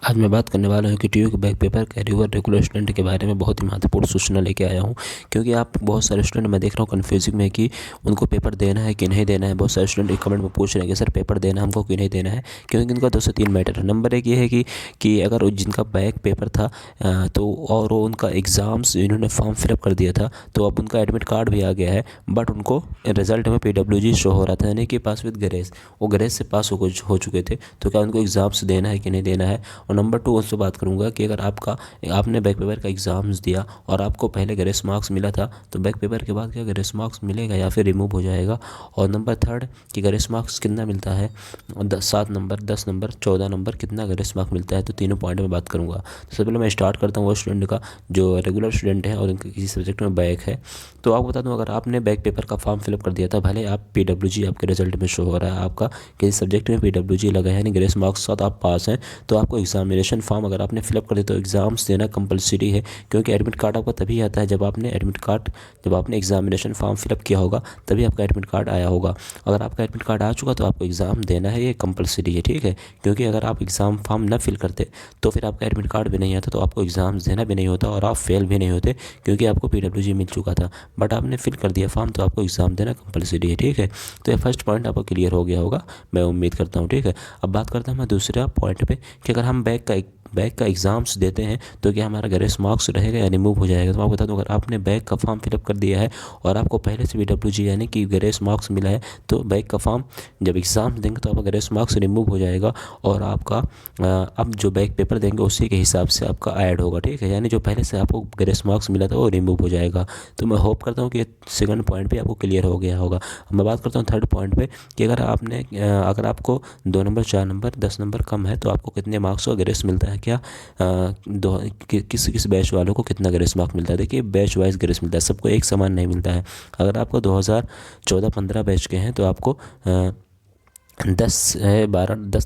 आज मैं बात करने वाला हूँ कि टीयू के back paper carry over regular student के बारे में बहुत ही महत्वपूर्ण सूचना लेके आया हूँ। क्योंकि आप बहुत सारे स्टूडेंट मैं देख रहा हूँ कन्फ्यूजिंग में कि उनको पेपर देना है कि नहीं देना है। बहुत सारे स्टूडेंट एक कमेंट में पूछ रहे हैं कि सर पेपर देना हमको कि नहीं देना है। क्योंकि इनका 2 से 3 मैटर है। नंबर एक ये है कि अगर जिनका बैक पेपर था तो और वो उनका एग्ज़ाम्स इन्होंने फॉर्म फिलअप कर दिया था, तो अब उनका एडमिट कार्ड भी आ गया है, बट उनको रिजल्ट में PWG शो हो रहा था, यानी कि पास विद ग्रेस, वो ग्रेस से पास हो चुके थे। तो क्या उनको एग्ज़ाम्स देना है कि नहीं देना है। और नंबर 2 उससे बात करूंगा कि अगर आपने बैक पेपर का एग्ज़ाम्स दिया और आपको पहले ग्रेस मार्क्स मिला था, तो बैक पेपर के बाद क्या ग्रेस मार्क्स मिलेगा या फिर रिमूव हो जाएगा। और नंबर 3 कि ग्रेस मार्क्स कितना मिलता है, 7 नंबर, 10 नंबर, 14 नंबर, कितना ग्रेस मार्क मिलता है। तो तीनों पॉइंट में बात करूँगा। तो सबसे पहले मैं स्टार्ट करता हूँ वो स्टूडेंट का जो रेगुलर स्टूडेंट है और उनके किसी सब्जेक्ट में बैक है। तो आपको बता दूँ, अगर आपने बैक पेपर का फॉर्म फिलअप कर दिया था, भले आप PWG आपके रिजल्ट में शो हो रहा है, आपका किसी सब्जेक्ट में PWG लगा है, यानी ग्रेस मार्क्स के साथ आप पास हैं, तो आपको एग्जामिनेशन फॉर्म अगर आपने फिलअप कर दिया तो एग्ज़ाम्स देना कंपलसरी है। क्योंकि एडमिट कार्ड आपका तभी आता है जब आपने एग्जामिनेशन फॉर्म फिलअप किया होगा, तभी आपका एडमिट कार्ड आया होगा। अगर आपका एडमिट कार्ड आ चुका तो आपको एग्ज़ाम देना है, ये कंपलसरी है, ठीक है। क्योंकि अगर आप एग्ज़ाम फॉर्म ना फिल करते तो फिर आपका एडमिट कार्ड भी नहीं आता, तो आपको एग्ज़ाम्स देना भी नहीं होता और आप फेल भी नहीं होते, क्योंकि आपको PWG मिल चुका था। बट आपने फिल कर दिया फॉर्म, तो आपको एग्ज़ाम देना कंपलसरी है, ठीक है। तो ये फर्स्ट पॉइंट आपको क्लियर हो गया होगा, मैं उम्मीद करता हूँ, ठीक है। अब बात करता हूँ मैं दूसरा पॉइंट पे कि अगर हम बैक का एग्ज़ाम्स देते हैं तो क्या हमारा ग्रेस मार्क्स रहेगा या रिमूव हो जाएगा। तो मैं आपको बता दूं, अगर आपने बैक का फॉर्म फिलअप कर दिया है और आपको पहले से PWG यानी कि ग्रेस मार्क्स मिला है, तो बैक का फॉर्म जब एग्ज़ाम देंगे तो आपका ग्रेस मार्क्स रिमूव हो जाएगा और आपका अब जो बैक पेपर देंगे उसी के हिसाब से आपका ऐड होगा, ठीक है। यानी जो पहले से आपको ग्रेस मार्क्स मिला था वो रिमूव हो जाएगा। तो मैं होप करता हूँ कि सेकंड पॉइंट पे आपको क्लियर हो गया होगा। मैं बात करता हूँ थर्ड पॉइंट पे कि अगर आपको 2 नंबर, 4 नंबर, 10 नंबर कम है तो आपको कितने मार्क्स का ग्रेस मिलता है, क्या किस बैच वालों को कितना ग्रेस मार्क मिलता है। देखिए बैच वाइज ग्रेस मिलता है, सबको एक समान नहीं मिलता है। अगर आपको 2014-15 बैच के हैं तो आपको 10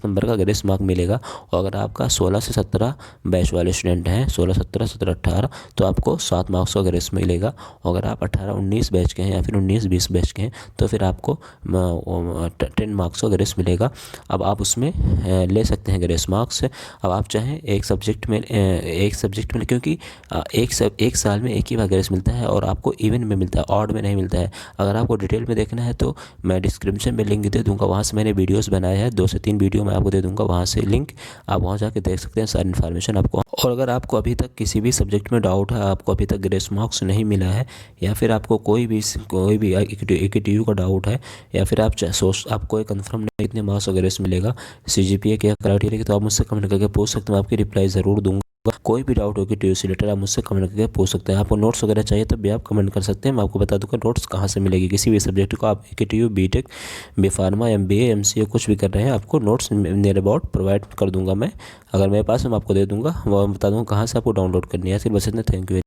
नंबर का ग्रेस मार्क मिलेगा। और अगर आपका 16 से 17 बैच वाले स्टूडेंट हैं, 16, 17, 17, 18, तो आपको 7 मार्क्स का ग्रेस मिलेगा। और अगर आप 18, 19 बैच के हैं या फिर 19, 20 बैच के हैं तो फिर आपको 10 मार्क्स का ग्रेस मिलेगा। अब आप उसमें ले सकते हैं ग्रेस मार्क्स। अब आप चाहें एक सब्जेक्ट में क्योंकि एक साल में एक ही बार ग्रेस मिलता है और आपको इवन में मिलता है, ऑड में नहीं मिलता है। अगर आपको डिटेल में देखना है तो मैं डिस्क्रिप्शन में लिंक दे दूँगा, वहाँ से मैंने वीडियोस बनाए हैं, 2 से 3 वीडियो मैं आपको दे दूंगा, वहाँ से लिंक, आप वहाँ जाके देख सकते हैं सारी इन्फॉर्मेशन आपको। और अगर आपको अभी तक किसी भी सब्जेक्ट में डाउट है, आपको अभी तक ग्रेस मार्क्स नहीं मिला है, या फिर आपको कोई भी AKTU का डाउट है, या फिर आपको एक कन्फर्म नहीं कितने मार्क्स का ग्रेस मिलेगा, CGPA क्या क्राइटेरिया, तो आप मुझसे कमेंट करके पूछ सकते हैं, मैं आपकी रिप्लाई ज़रूर दूंगा। कोई भी डाउट हो कि TU से रिलेटेड आप मुझसे कमेंट करके पूछ सकते हैं। आपको नोट्स वगैरह चाहिए तो भी आप कमेंट कर सकते हैं, मैं आपको बता दूंगा नोट्स कहाँ से मिलेगी। किसी भी सब्जेक्ट को आप AKTU, BTech, B.Pharma, MBA, MCA कुछ भी कर रहे हैं, आपको नोट्स नियर अबाउट प्रोवाइड कर दूंगा मैं। अगर मेरे पास मैं आपको दे दूंगा, वो बता दूंगा कहाँ से आपको डाउनलोड करनी है। सिर्फ बस इतना, थैंक यू।